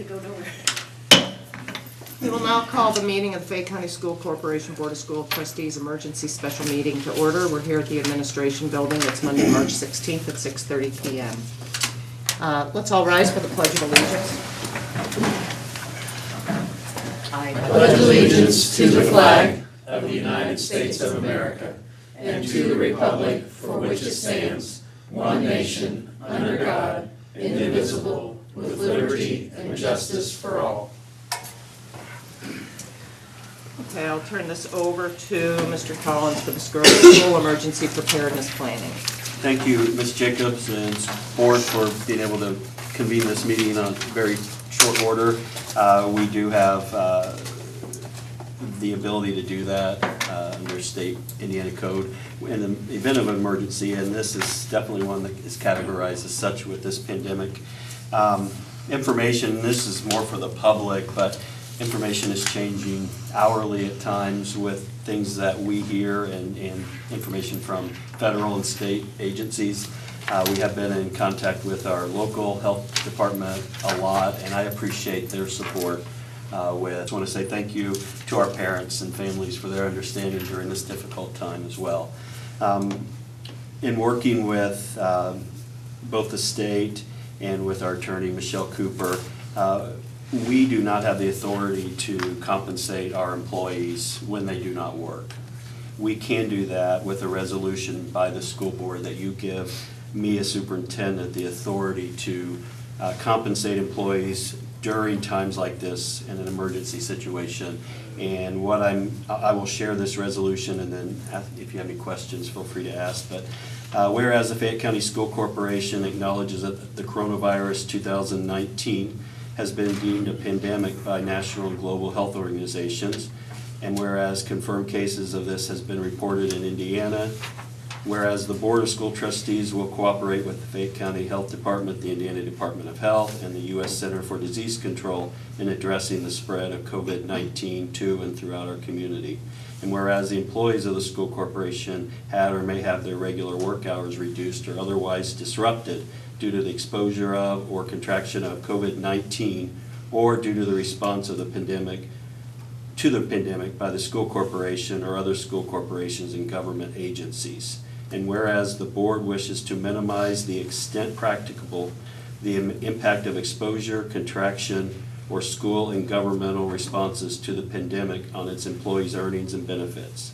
go nowhere. We will now call the meeting of the Fayette County School Corporation Board of School Trustees Emergency Special Meeting to order. We're here at the Administration Building. It's Monday, March 16th at 6:30 p.m. Let's all rise for the Pledge of Allegiance. I pledge allegiance to the flag of the United States of America and to the republic for which it stands, one nation, under God, indivisible, with liberty and justice for all. Okay, I'll turn this over to Mr. Collins for the school emergency preparedness planning. Thank you, Ms. Jacobs and board, for being able to convene this meeting on very short order. We do have the ability to do that under state Indiana code in the event of an emergency, and this is definitely one that is categorized as such with this pandemic. Information, this is more for the public, but information is changing hourly at times with things that we hear and information from federal and state agencies. We have been in contact with our local health department a lot, and I appreciate their support. I just want to say thank you to our parents and families for their understanding during this difficult time as well. In working with both the state and with our attorney, Michelle Cooper, we do not have the authority to compensate our employees when they do not work. We can do that with a resolution by the school board that you give me as superintendent the authority to compensate employees during times like this in an emergency situation. And what I will share this resolution, and then if you have any questions, feel free to ask. But whereas the Fayette County School Corporation acknowledges that the coronavirus 2019 has been deemed a pandemic by national and global health organizations, and whereas confirmed cases of this has been reported in Indiana, whereas the Board of School Trustees will cooperate with the Fayette County Health Department, the Indiana Department of Health, and the U.S. Center for Disease Control in addressing the spread of COVID-19 to and throughout our community. And whereas the employees of the school corporation had or may have their regular work hours reduced or otherwise disrupted due to the exposure of or contraction of COVID-19, or due to the response of the pandemic by the school corporation or other school corporations and government agencies. And whereas the board wishes to minimize the extent practicable the impact of exposure, contraction, or school and governmental responses to the pandemic on its employees' earnings and benefits.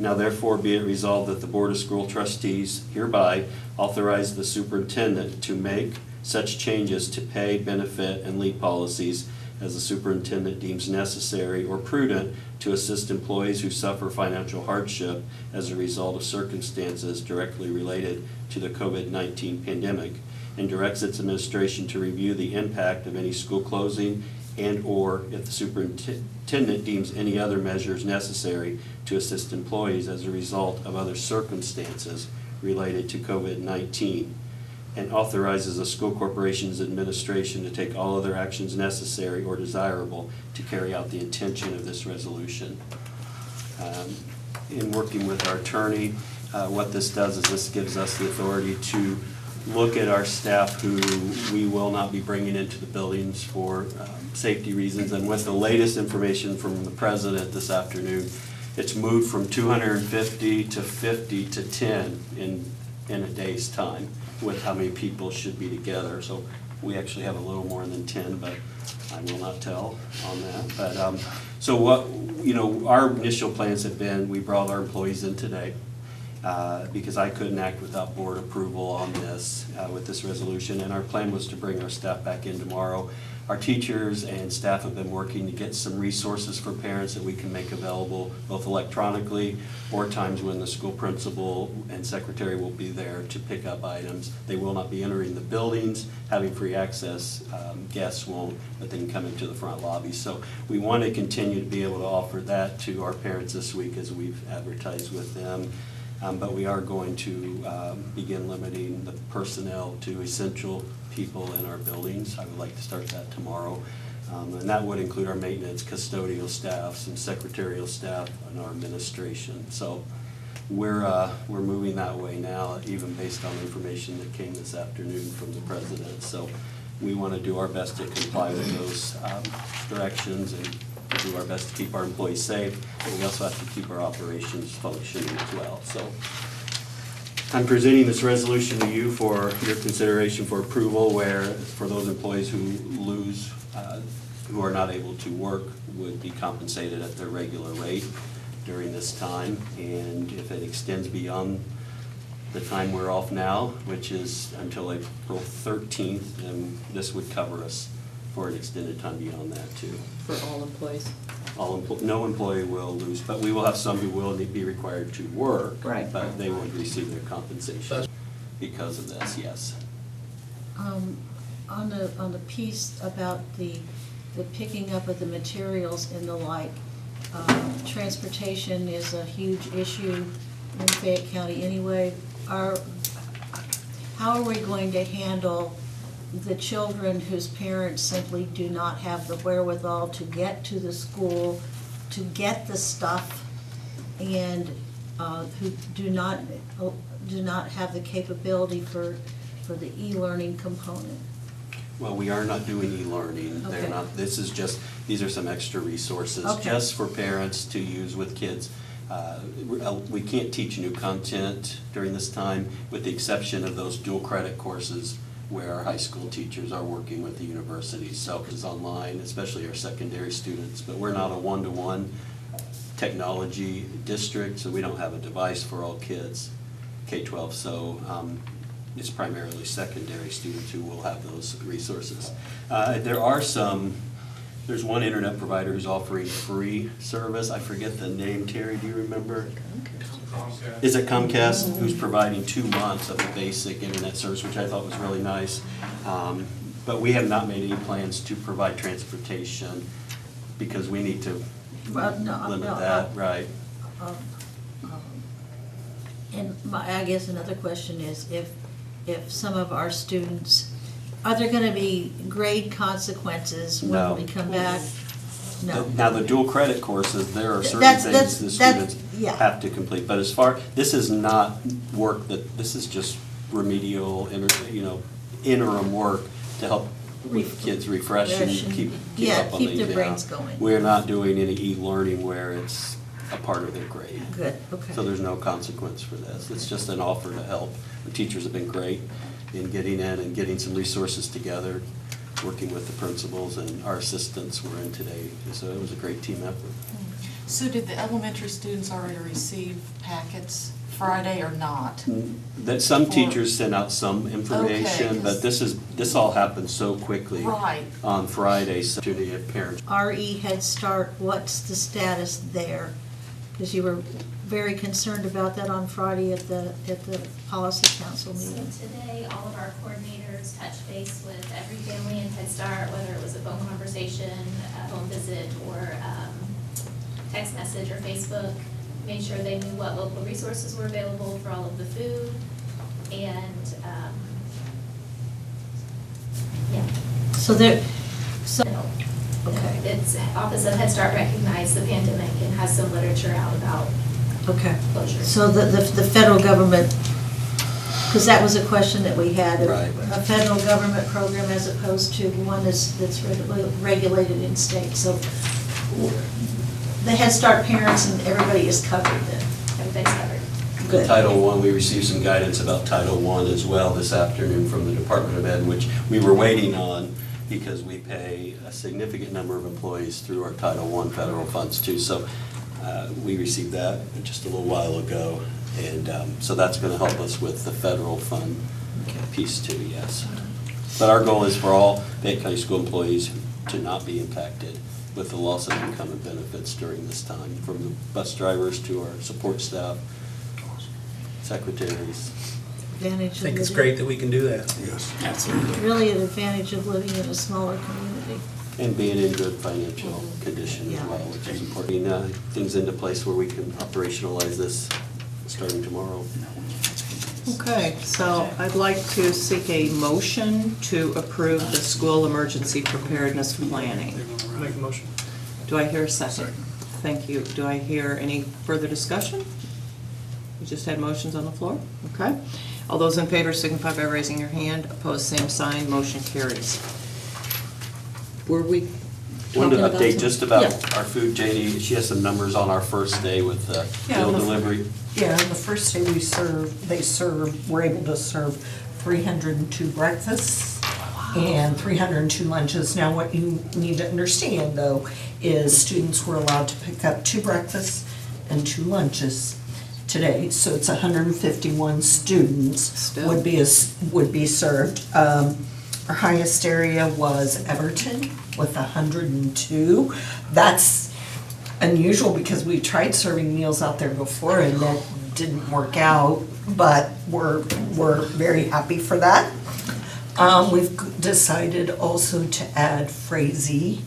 Now therefore be it resolved that the Board of School Trustees hereby authorize the superintendent to make such changes to pay, benefit, and leave policies as the superintendent deems necessary or prudent to assist employees who suffer financial hardship as a result of circumstances directly related to the COVID-19 pandemic, and directs its administration to review the impact of any school closing and or if the superintendent deems any other measures necessary to assist employees as a result of other circumstances related to COVID-19, and authorizes the school corporation's administration to take all other actions necessary or desirable to carry out the intention of this resolution. In working with our attorney, what this does is this gives us the authority to look at our staff who we will not be bringing into the buildings for safety reasons. And with the latest information from the president this afternoon, it's moved from 250 to 50 to 10 in a day's time with how many people should be together. So we actually have a little more than 10, but I will not tell on that. But so what, our initial plans have been, we brought our employees in today. Because I couldn't act without board approval on this, with this resolution, and our plan was to bring our staff back in tomorrow. Our teachers and staff have been working to get some resources for parents that we can make available both electronically or times when the school principal and secretary will be there to pick up items. They will not be entering the buildings, having free access. Guests won't, but they can come into the front lobby. So we want to continue to be able to offer that to our parents this week as we've advertised with them. But we are going to begin limiting the personnel to essential people in our buildings. I would like to start that tomorrow. And that would include our maintenance, custodial staff, some secretarial staff, and our administration. So we're moving that way now, even based on information that came this afternoon from the president. So we want to do our best to comply with those directions and do our best to keep our employees safe. And we also have to keep our operations functioning as well. So I'm presenting this resolution to you for your consideration for approval, where for those employees who lose, who are not able to work, would be compensated at their regular rate during this time. And if it extends beyond the time we're off now, which is until April 13th, then this would cover us for an extended time beyond that too. For all employees? No employee will lose, but we will have some who will be required to work. Right. But they would receive their compensation because of this, yes. On the piece about the picking up of the materials and the like, transportation is a huge issue in Fayette County anyway. How are we going to handle the children whose parents simply do not have the wherewithal to get to the school, to get the stuff, and who do not have the capability for the e-learning component? Well, we are not doing e-learning. Okay. They're not, this is just, these are some extra resources Okay. just for parents to use with kids. We can't teach new content during this time, with the exception of those dual credit courses where our high school teachers are working with the universities. So it's online, especially our secondary students, but we're not a one-to-one technology district, so we don't have a device for all kids, K-12. So it's primarily secondary students who will have those resources. There's one internet provider who's offering free service. I forget the name. Terry, do you remember? Is it Comcast, who's providing 2 months of the basic internet service, which I thought was really nice. But we have not made any plans to provide transportation because we need to limit that, right? And I guess another question is, if some of our students, are there gonna be grade consequences No. when we come back? No. Now, the dual credit courses, there are certain That's- things the that's- students yeah. have to complete. But this is not work this is just remedial, interim work to help with kids refresh and keep up on these. Keep their brains going. We're not doing any e-learning where it's a part of their grade. Good, okay. So there's no consequence for this. It's just an offer to help. The teachers have been great in getting in and getting some resources together, working with the principals, and our assistants were in today. So it was a great team effort. So did the elementary students already receive packets Friday or not? That some teachers sent out some information, Okay, but this all happened so quickly. Right. On Friday, so to the parents. RE Head Start, what's the status there? Because you were very concerned about that on Friday at the policy council So meeting. today, all of our coordinators touched base with every family in Head Start, whether it was a phone conversation, a home visit, or text message or Facebook. Made sure they knew what local resources were available for all of the food, and, yeah. So there, so, No. okay, It's, Office of Head Start recognized the pandemic and has some literature out about okay. closures. So the federal government, because that was a question that we had. Right. A federal government program as opposed to one that's regulated in state. So the Head Start parents and everybody is covered then. Everything's covered. Good. Title I, we received some guidance about Title I as well this afternoon from the Department of Ed, which we were waiting on because we pay a significant number of employees through our Title I federal funds too. So we received that just a little while ago, and so that's going to help us with the federal fund piece too, yes. But our goal is for all Fayette County School employees to not be impacted with the loss of income and benefits during this time, from the bus drivers to our support staff, secretaries. Advantage I of think it's living- great that we can do that. Yes. Really an advantage of living in a smaller community. And being in good financial condition as Yeah. well, which is important. Things into place where we can operationalize this starting tomorrow. Okay, so I'd like to seek a motion to approve the school emergency preparedness planning. Make a motion. Do I hear a second? Thank you. Do I hear any further discussion? We just had motions on the floor, okay? All those in favor signify by raising your hand. Opposed, same sign. Motion carries. Were we Wanted to Talking about update some- just about yeah. our food, Janie. She has some numbers on our first day with the Yeah, meal the- delivery. Yeah, the first day we're able to serve 302 breakfasts and 302 lunches. Now, what you need to understand, though, is students were allowed to pick up 2 breakfasts and 2 lunches today. So it's 151 students Still. would be served. Our highest area was Everton with 102. That's unusual because we tried serving meals out there before and that didn't work out, but we're very happy for that. We've decided also to add Frazee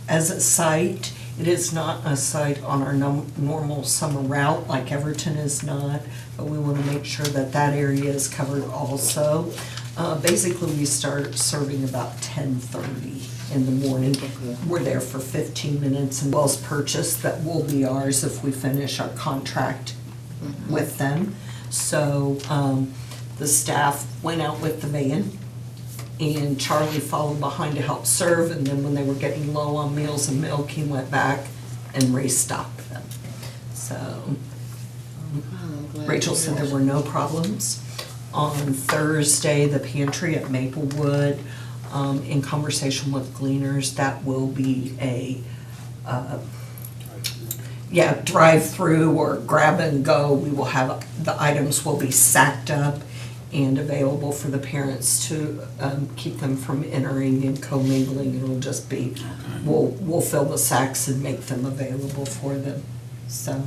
as a site. It is not a site on our normal summer route like Everton is not, but we want to make sure that that area is covered also. Basically, we start serving about 10:30 in the morning. We're there for 15 minutes and Wells Purchase, that will be ours if we finish our contract with them. So the staff went out with the van and Charlie followed behind to help serve, and then when they were getting low on meals and milk, he went back and restocked them. So Rachel said there were no problems. On Thursday, the pantry at Maplewood, in conversation with Gleaners, that will be a, drive-through or grab and go. We will have, the items will be sacked up and available for the parents to keep them from entering and commingling. It'll just be, we'll fill the sacks and make them available for them. So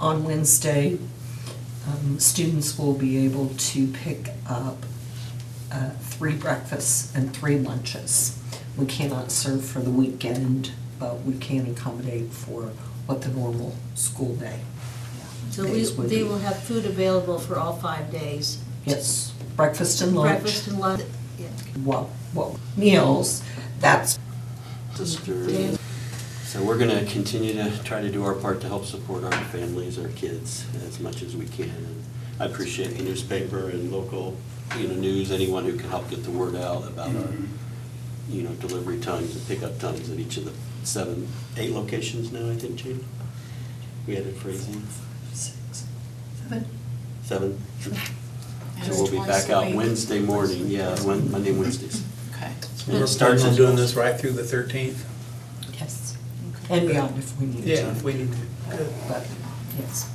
on Wednesday, students will be able to pick up 3 breakfasts and 3 lunches. We cannot serve for the weekend, but we can accommodate for what the normal school day. So days would they be. will have food available for all 5 days. Yes, breakfast and lunch. Breakfast and lunch. Yeah. Well, meals, that's, Yeah. So we're gonna continue to try to do our part to help support our families, our kids, as much as we can. And I appreciate the newspaper and local, news, anyone who can help get the word out about our, delivery times and pickup times at each of the 8 locations now, I think, Jane? We had it Frazee. 7? So we'll be back out Wednesday morning, Monday and Wednesdays. Okay. And it We're starts planning on at- doing this right through the 13th? yes, and beyond if we need to. Yeah, if we need to. Good. But, yes.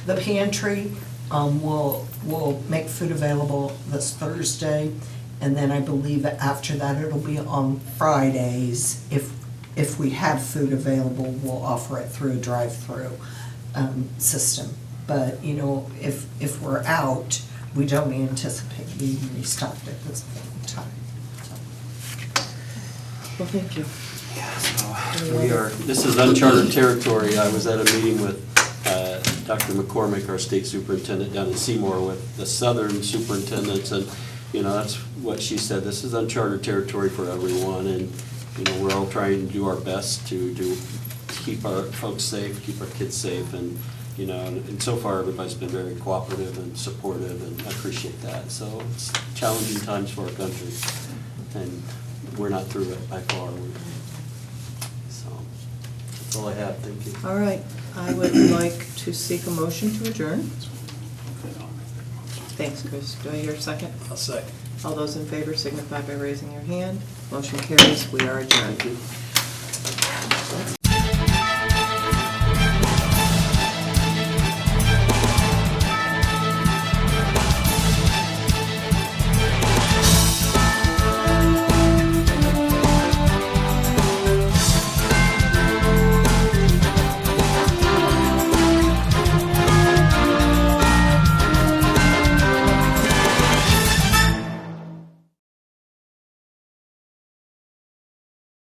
The pantry, will make food available this Thursday, and then I believe after that it'll be on Fridays. If we have food available, we'll offer it through a drive-through system. But, if we're out, we don't anticipate being restocked at this point in time. Well, thank you. This is uncharted territory. I was at a meeting with Dr. McCormick, our state superintendent down in Seymour, with the southern superintendents, and, that's what she said. This is uncharted territory for everyone, and, we're all trying to do our best to keep our folks safe, keep our kids safe, and, and so far, everybody's been very cooperative and supportive, and I appreciate that. So it's challenging times for our country, and we're not through it by far. So that's all I have. Thank you. All right, I would like to seek a motion to adjourn. Thanks, Chris. Do I hear a second? I'll second. All those in favor signify by raising your hand. Motion carries. We are adjourned.